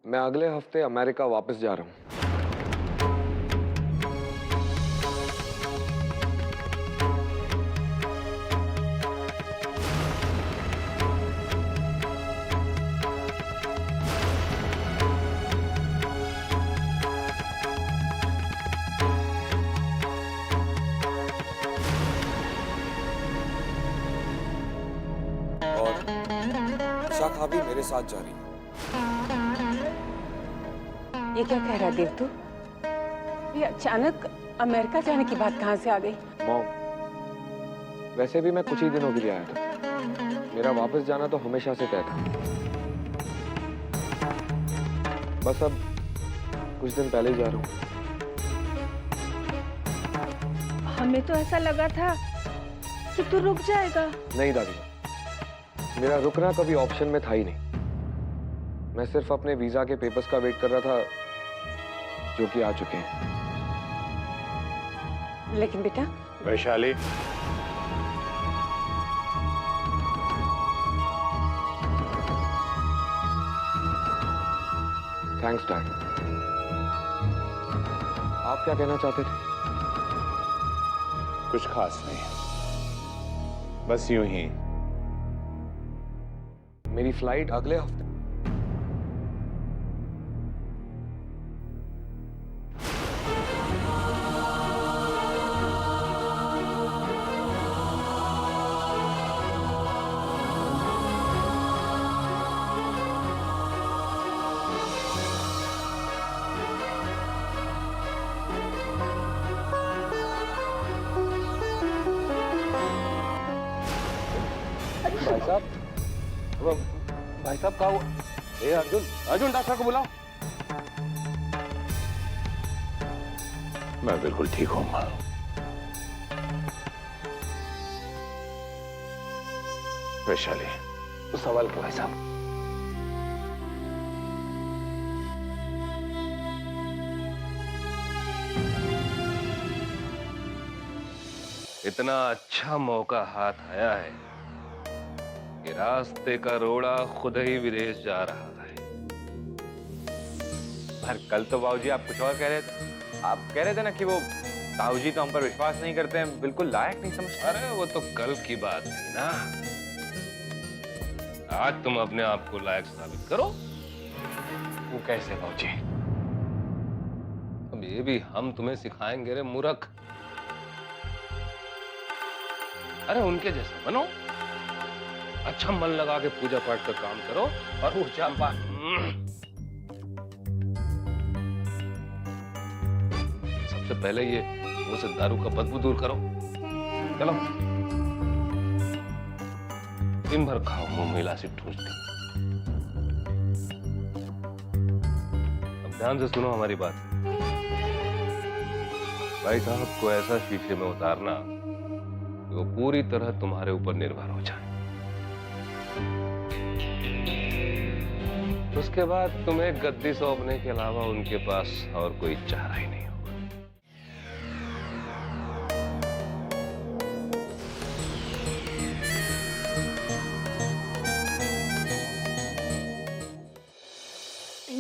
मैं अगले हफ्ते अमेरिका वापस जा रहा हूँ। ईशा खाबी मेरे साथ जा रही है। ये क्या कह रहा देव तू? ये अचानक अमेरिका जाने की बात कहाँ से आ गई? मॉम, वैसे भी मैं कुछ ही दिनों के लिए आया था। मेरा वापस जाना तो हमेशा से तय था। बस अब कुछ दिन पहले ही जा रहा हूँ। हमें तो ऐसा लगा था कि तू रुक जाएगा। नहीं दादी, मेरा रुकना कभी ऑप्शन में था ही नहीं। मैं सिर्फ अपने वीजा के पेपर्स का वेट कर रहा था, जो कि आ चुके हैं। लेकिन बेटा, वैशाली, थैंक्स डैड। आप क्या कहना चाहते थे? कुछ खास नहीं, बस यूं ही। मेरी फ्लाइट अगले हफ्ते। भाई साहब, भाई साहब क्या हुआ? ए अर्जुन, अर्जुन डॉक्टर को बुलाओ। मैं बिल्कुल ठीक हूँ। वैशाली, तो सवाल क्या भाई साहब? इतना अच्छा मौका हाथ आया है कि रास्ते का रोड़ा खुद ही विदेश जा रहा है। पर कल तो बाबूजी आप कुछ और कह रहे थे। आप कह रहे थे ना कि वो ताऊजी तो हम पर विश्वास नहीं करते हैं, बिल्कुल लायक नहीं समझते। अरे वो तो कल की बात थी ना। आज तुम अपने आप को लायक साबित करो। वो कैसे बाबूजी? अब ये भी हम तुम्हें सिखाएंगे रे मूर्ख। अरे उनके जैसा बनो, अच्छा मन लगा के पूजा पाठ का काम करो और पूजा पाठ? सबसे पहले ये मुंह से दारू का बदबू दूर करो। चलो, दिन भर खाओ मुंह में इलायची ठूस के। अब ध्यान से सुनो हमारी बात। भाई साहब को ऐसा शीशे में उतारना कि वो पूरी तरह तुम्हारे ऊपर निर्भर हो जाए। उसके बाद तुम्हें गद्दी सौंपने के अलावा उनके पास और कोई चारा ही नहीं होगा।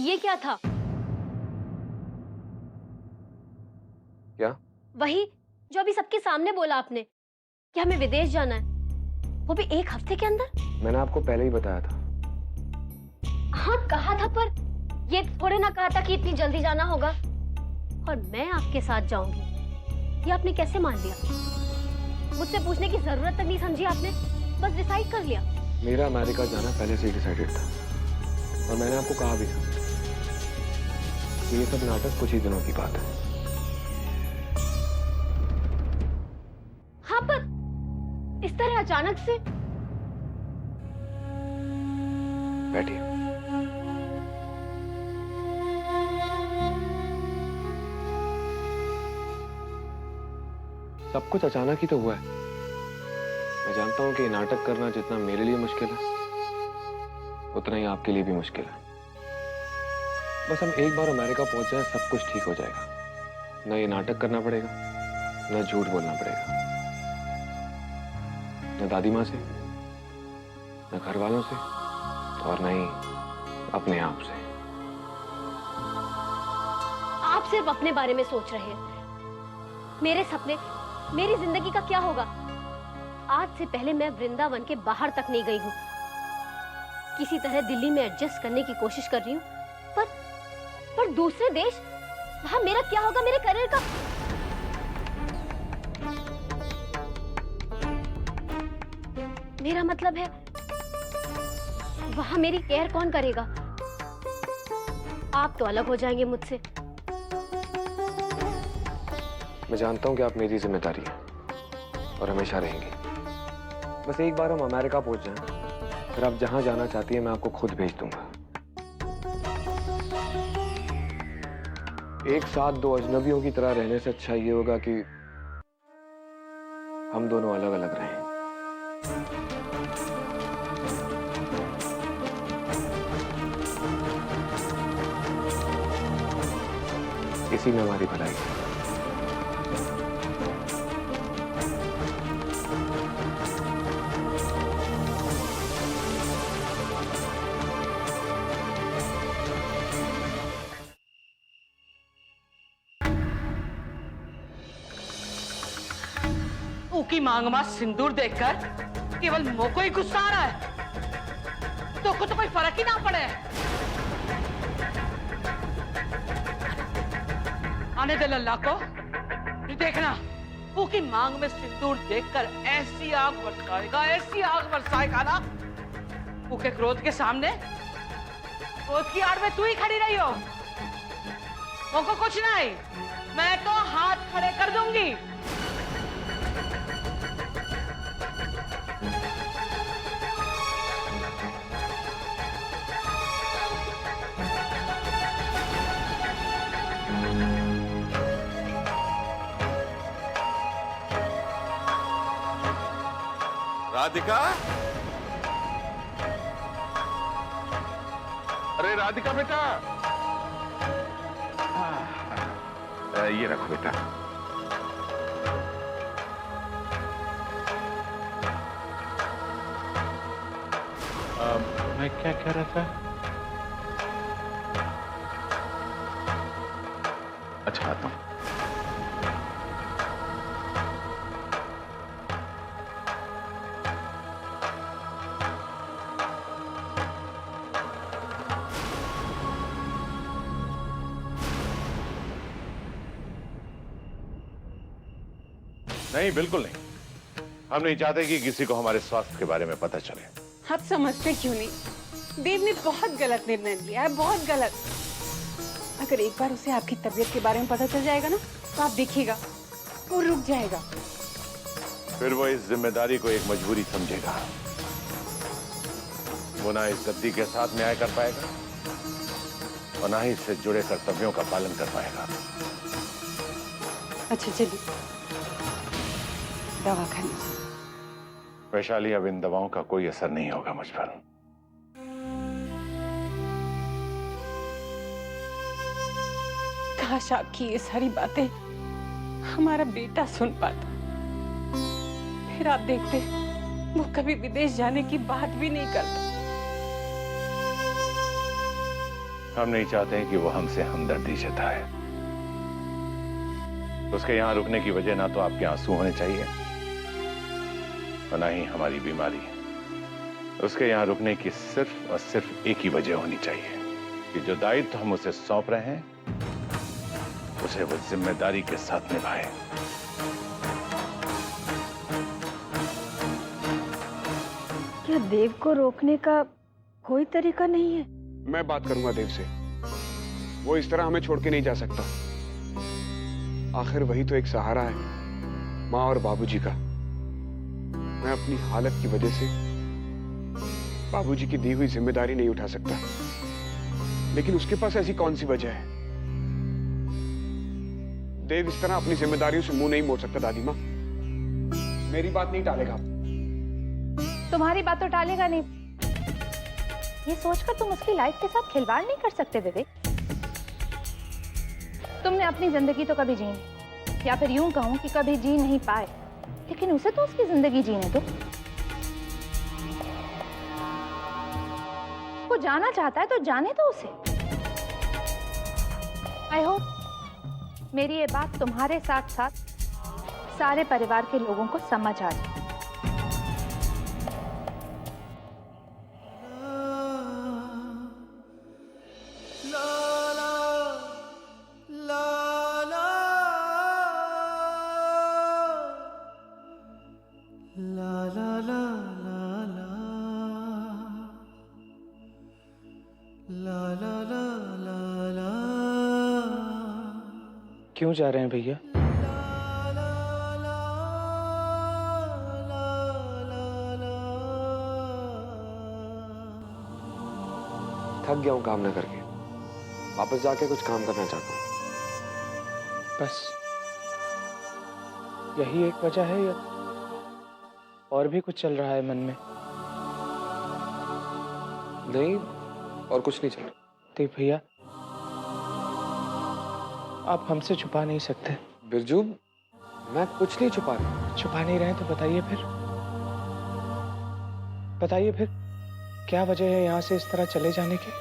ये क्या था? क्या? वही जो अभी सबके सामने बोला आपने कि हमें विदेश जाना है, वो भी एक हफ्ते के अंदर। मैंने आपको पहले ही बताया था। हाँ कहा था, पर ये थोड़े ना कहा था कि इतनी जल्दी जाना होगा और मैं आपके साथ जाऊंगी। ये आपने कैसे मान लिया? मुझसे पूछने की जरूरत तक नहीं समझी आपने, बस डिसाइड कर लिया। मेरा अमेरिका जाना पहले से ही डिसाइडेड था और मैंने आपको कहा भी था कि ये सब नाटक कुछ ही दिनों की बात है। हाँ, पर इस तरह अचानक से। बैठिए। सब कुछ अचानक ही तो हुआ है। मैं जानता हूं कि ये नाटक करना जितना मेरे लिए मुश्किल है, उतना ही आपके लिए भी मुश्किल है। बस हम एक बार अमेरिका पहुंच जाए, सब कुछ ठीक हो जाएगा। न ये नाटक करना पड़ेगा, न झूठ बोलना पड़ेगा, न दादी माँ से, न घर वालों से, और न ही अपने आप से। सिर्फ अपने बारे में सोच रहे हैं। मेरे सपने, मेरी जिंदगी का क्या होगा? आज से पहले मैं वृंदावन के बाहर तक नहीं गई हूँ। किसी तरह दिल्ली में एडजस्ट करने की कोशिश कर रही हूँ, पर दूसरे देश, वहां मेरा क्या होगा, मेरे करियर का? मेरा मतलब है वहां मेरी केयर कौन करेगा? आप तो अलग हो जाएंगे मुझसे। मैं जानता हूं कि आप मेरी जिम्मेदारी हैं और हमेशा रहेंगी। बस एक बार हम अमेरिका पहुंच जाएं, फिर आप जहां जाना चाहती हैं मैं आपको खुद भेज दूंगा। एक साथ दो अजनबियों की तरह रहने से अच्छा ये होगा कि हम दोनों अलग अलग रहें। इसी में हमारी भलाई है। की मांग में सिंदूर देखकर केवल मोह को ही गुस्सा आ रहा है, तो को तो कोई फर्क ही ना पड़े। आने दे लल्ला को। ये देखना, वो की मांग में सिंदूर देखकर ऐसी आग बरसाएगा, ऐसी आग बरसाएगा ना, वो के क्रोध के सामने, क्रोध की आड़ में तू ही खड़ी रही हो। वो को कुछ नहीं, मैं तो हाथ खड़े कर दूंगी। राधिका, अरे राधिका बेटा, ये रखो बेटा। मैं क्या कह रहा था? अच्छा आता हूं। नहीं, बिल्कुल नहीं। हम नहीं चाहते कि किसी को हमारे स्वास्थ्य के बारे में पता चले। आप समझते क्यों नहीं? देव ने बहुत गलत निर्णय लिया है, बहुत गलत। अगर एक बार उसे आपकी तबीयत के बारे में पता चल जाएगा ना, तो आप देखिएगा वो रुक जाएगा। फिर वो इस जिम्मेदारी को एक मजबूरी समझेगा। वो ना इस गद्दी के साथ न्याय कर पाएगा और ना ही इससे जुड़े कर्तव्यों का पालन कर पाएगा। अच्छा चलिए, दवा खाने। वैशाली, अब इन दवाओं का कोई असर नहीं होगा मुझ पर। काश आपकी ये सारी बातें हमारा बेटा सुन पाता, फिर आप देखते वो कभी विदेश जाने की बात भी नहीं करता। हम नहीं चाहते कि वो हमसे हमदर्दी जताए। उसके यहाँ रुकने की वजह ना तो आपके आंसू होने चाहिए और ना ही हमारी बीमारी। उसके यहाँ रुकने की सिर्फ और सिर्फ एक ही वजह होनी चाहिए कि जो दायित्व हम उसे सौंप रहे हैं उसे वो जिम्मेदारी के साथ निभाए। क्या देव को रोकने का कोई तरीका नहीं है? मैं बात करूंगा देव से। वो इस तरह हमें छोड़ के नहीं जा सकता। आखिर वही तो एक सहारा है माँ और बाबूजी का। मैं अपनी हालत की वजह से बाबूजी की दी हुई जिम्मेदारी नहीं उठा सकता, लेकिन उसके पास ऐसी कौन सी वजह है? देव इस तरह अपनी जिम्मेदारियों से मुंह नहीं मोड़ सकता। दादी माँ, मेरी बात नहीं टालेगा। तुम्हारी बात तो टालेगा नहीं। ये सोचकर तुम उसकी लाइफ के साथ खिलवाड़ नहीं कर सकते विवेक। तुमने अपनी जिंदगी तो कभी जी नहीं, या फिर यूं कहूं कि कभी जी नहीं पाए, लेकिन उसे तो उसकी जिंदगी जीने दो। वो जाना चाहता है तो जाने दो उसे। आई होप मेरी ये बात तुम्हारे साथ साथ सारे परिवार के लोगों को समझ आ जाए। क्यों जा रहे हैं भैया? थक गया हूं काम न करके, वापस जाके कुछ काम करना चाहता हूं। बस यही एक वजह है या और भी कुछ चल रहा है मन में? नहीं, और कुछ नहीं चल रहा। देख भैया, आप हमसे छुपा नहीं सकते। बिरजू, मैं कुछ नहीं छुपा रहा। छुपा नहीं रहे तो बताइए फिर। बताइए फिर क्या वजह है यहाँ से इस तरह चले जाने की?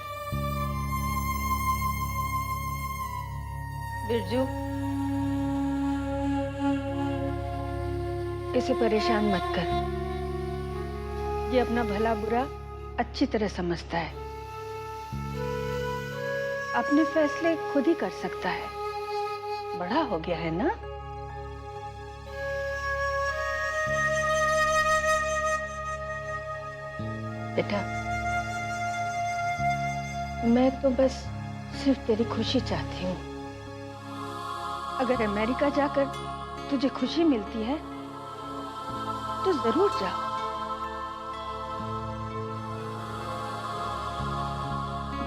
बिरजू, इसे परेशान मत कर। ये अपना भला बुरा अच्छी तरह समझता है, अपने फैसले खुद ही कर सकता है। बड़ा हो गया है ना? बेटा, मैं तो बस सिर्फ तेरी खुशी चाहती हूँ। अगर अमेरिका जाकर तुझे खुशी मिलती है तो जरूर जा।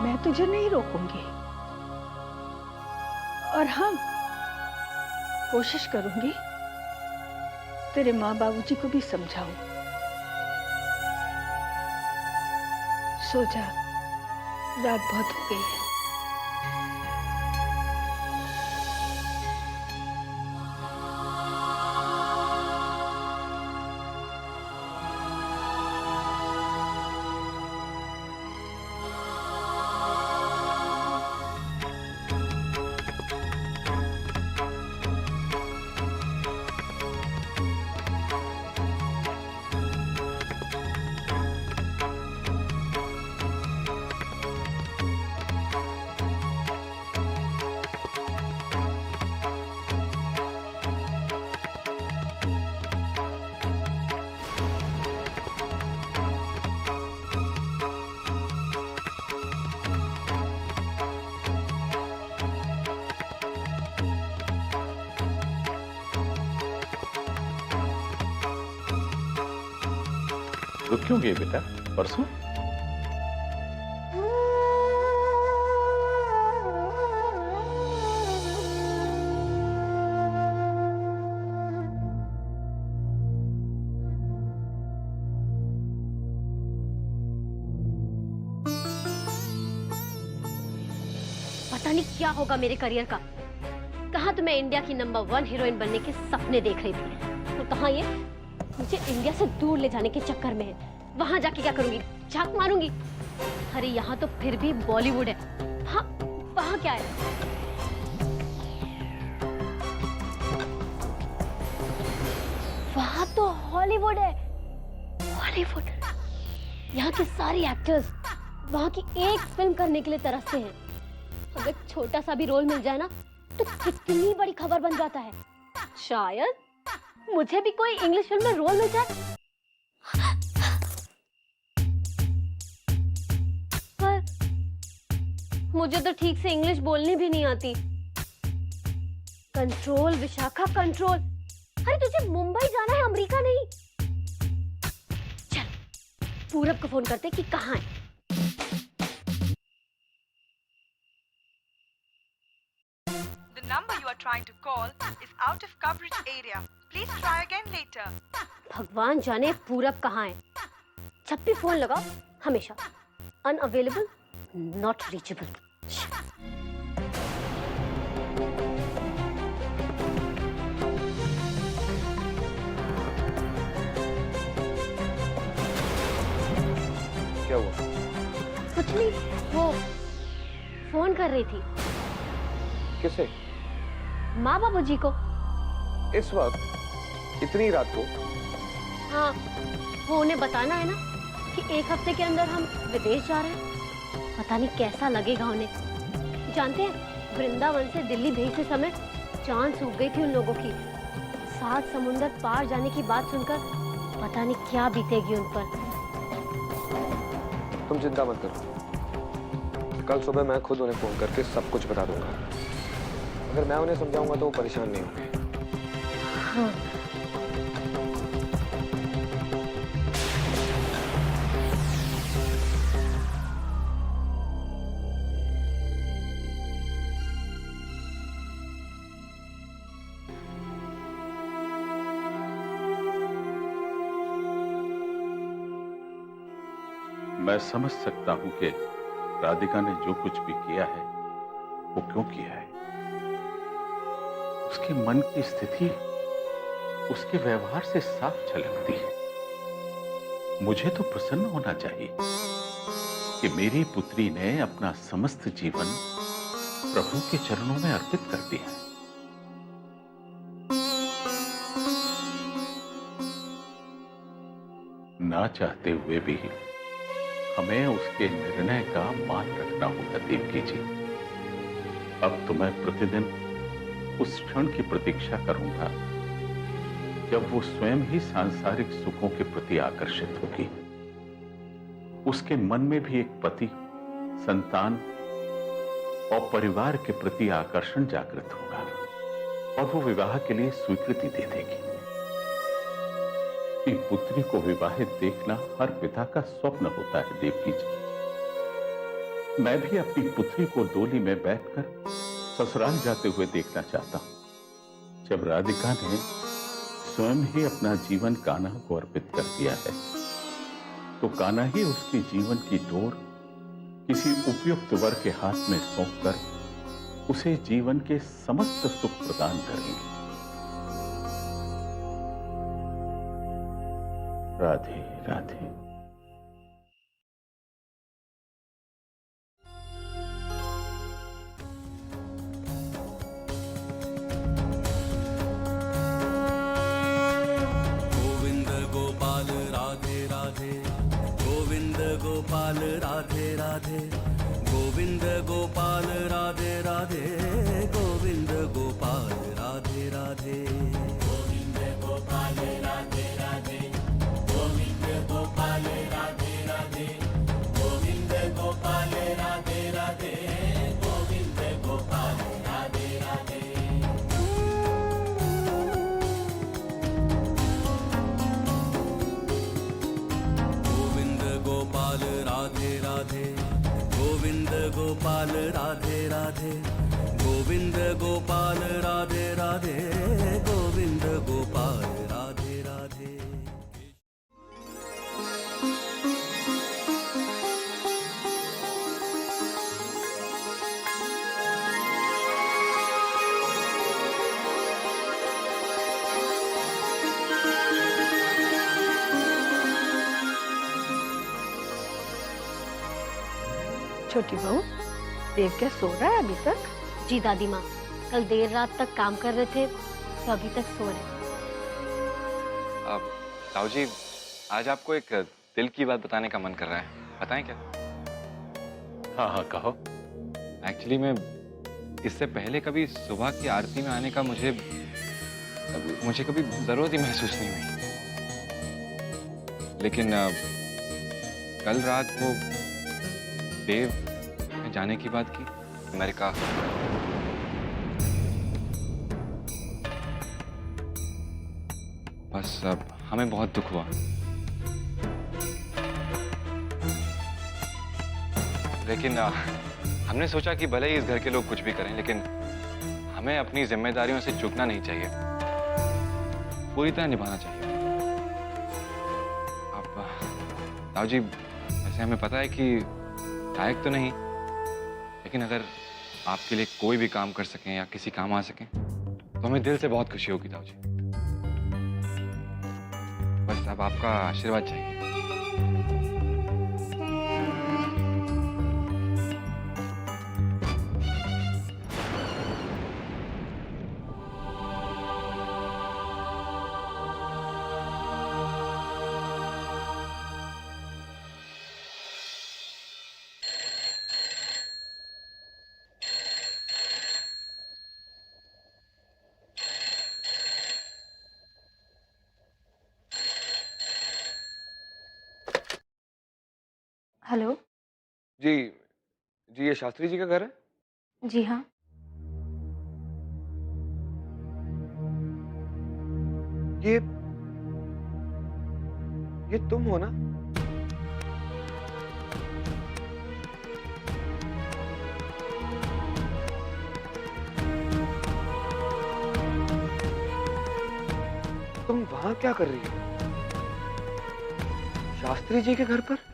मैं तुझे नहीं रोकूंगी, और हाँ, कोशिश करूंगी तेरे माँ बाबूजी को भी समझाऊं। सो जा, रात बहुत हो गई है। रुक क्यों गए बेटा? परसों पता नहीं क्या होगा मेरे करियर का। कहाँ तो मैं इंडिया की नंबर 1 हीरोइन बनने के सपने देख रही थी, और कहाँ ये मुझे इंडिया से दूर ले जाने के चक्कर में है। वहां जाके क्या करूंगी? झांक मारूंगी? अरे यहाँ तो फिर भी बॉलीवुड है। हाँ, वहां क्या है? वहां तो हॉलीवुड है। हॉलीवुड, यहाँ के सारे एक्टर्स वहां की एक फिल्म करने के लिए तरसते हैं। अगर छोटा सा भी रोल मिल जाए ना तो कितनी बड़ी खबर बन जाता है। शायद मुझे भी कोई इंग्लिश फिल्म में रोल मिल जाए। पर मुझे तो ठीक से इंग्लिश बोलनी भी नहीं आती। Control Vishakha, control. अरे तुझे मुंबई जाना है, अमेरिका नहीं। चल पूरब को फोन करते कि कहाँ है। The number you are trying to call is out of coverage area. Please try again later. भगवान जाने पूरब कहाँ है। जब भी फोन लगाओ हमेशा अनअवेलेबल, नॉट रीचेबल। क्या हुआ? कुछ नहीं, वो फोन कर रही थी। किसे? माँ बाबूजी को। इस वक्त इतनी रात को? हाँ, वो उन्हें बताना है ना कि 1 हफ्ते के अंदर हम विदेश जा रहे हैं। पता नहीं कैसा लगेगा उन्हें। जानते हैं, वृंदावन से दिल्ली भेजते समय जान सूख गई थी उन लोगों की। 7 समुंदर पार जाने की बात सुनकर पता नहीं क्या बीतेगी उन पर। तुम चिंता मत करो, कल सुबह मैं खुद उन्हें फोन करके सब कुछ बता दूंगा। अगर मैं उन्हें समझाऊंगा तो वो परेशान नहीं होंगे। हाँ। मैं समझ सकता हूं कि राधिका ने जो कुछ भी किया है वो क्यों किया है। उसके मन की स्थिति उसके व्यवहार से साफ झलकती है। मुझे तो प्रसन्न होना चाहिए कि मेरी पुत्री ने अपना समस्त जीवन प्रभु के चरणों में अर्पित कर दिया है। ना चाहते हुए भी हमें उसके निर्णय का मान रखना होगा देवकी जी। अब तो मैं प्रतिदिन उस क्षण की प्रतीक्षा करूंगा जब वो स्वयं ही सांसारिक सुखों के प्रति आकर्षित होगी। उसके मन में भी एक पति, संतान और परिवार के प्रति आकर्षण जागृत होगा और वो विवाह के लिए स्वीकृति दे देगी। अपनी पुत्री को विवाहित देखना हर पिता का स्वप्न होता है देवकी जी। मैं भी अपनी पुत्री को डोली में बैठकर ससुराल जाते हुए देखना चाहता हूं। जब राधिका ने स्वयं ही अपना जीवन कान्हा को अर्पित कर दिया है तो कान्हा ही उसके जीवन की डोर किसी उपयुक्त वर के हाथ में सौंपकर उसे जीवन के समस्त सुख प्रदान करेंगे। राधे राधे। गोविंद गोपाल राधे राधे, गोविंद गोपाल राधे राधे, गोविंद गोपाल राधे राधे, गोविंद गोपाल राधे राधे, गोविंद गोपाल राधे राधे, गोविंद गोपाल राधे राधे, गोविंद गोपाल राधे राधे, गोविंद गोपाल राधे राधे। गोविंद गोपाल राधे राधे, गोविंद गोपाल राधे राधे, गोविंद गोपाल राधे राधे, गोविंद गोपाल राधे राधे। छोटी बहू, देव क्या सो रहा है अभी तक? जी दादी माँ, कल देर रात तक काम कर रहे थे तो अभी तक सो रहे। ताऊ जी, आज आपको एक दिल की बात बताने का मन कर रहा है, बताएं क्या? हाँ हाँ कहो। एक्चुअली मैं इससे पहले कभी सुबह की आरती में आने का मुझे कभी जरूरत ही महसूस नहीं हुई, लेकिन कल रात वो देव ने जाने की बात की अमेरिका। बस अब हमें बहुत दुख हुआ, लेकिन हमने सोचा कि भले ही इस घर के लोग कुछ भी करें, लेकिन हमें अपनी जिम्मेदारियों से चूकना नहीं चाहिए, पूरी तरह निभाना चाहिए। अब ताऊ जी, वैसे हमें पता है कि लायक तो नहीं, लेकिन अगर आपके लिए कोई भी काम कर सकें या किसी काम आ सकें तो हमें दिल से बहुत खुशी होगी ताऊ जी। बस अब आपका आशीर्वाद चाहिए। हेलो। जी जी, ये शास्त्री जी का घर है? जी हाँ। ये तुम हो ना? तुम वहां क्या कर रही हो? शास्त्री जी के घर पर?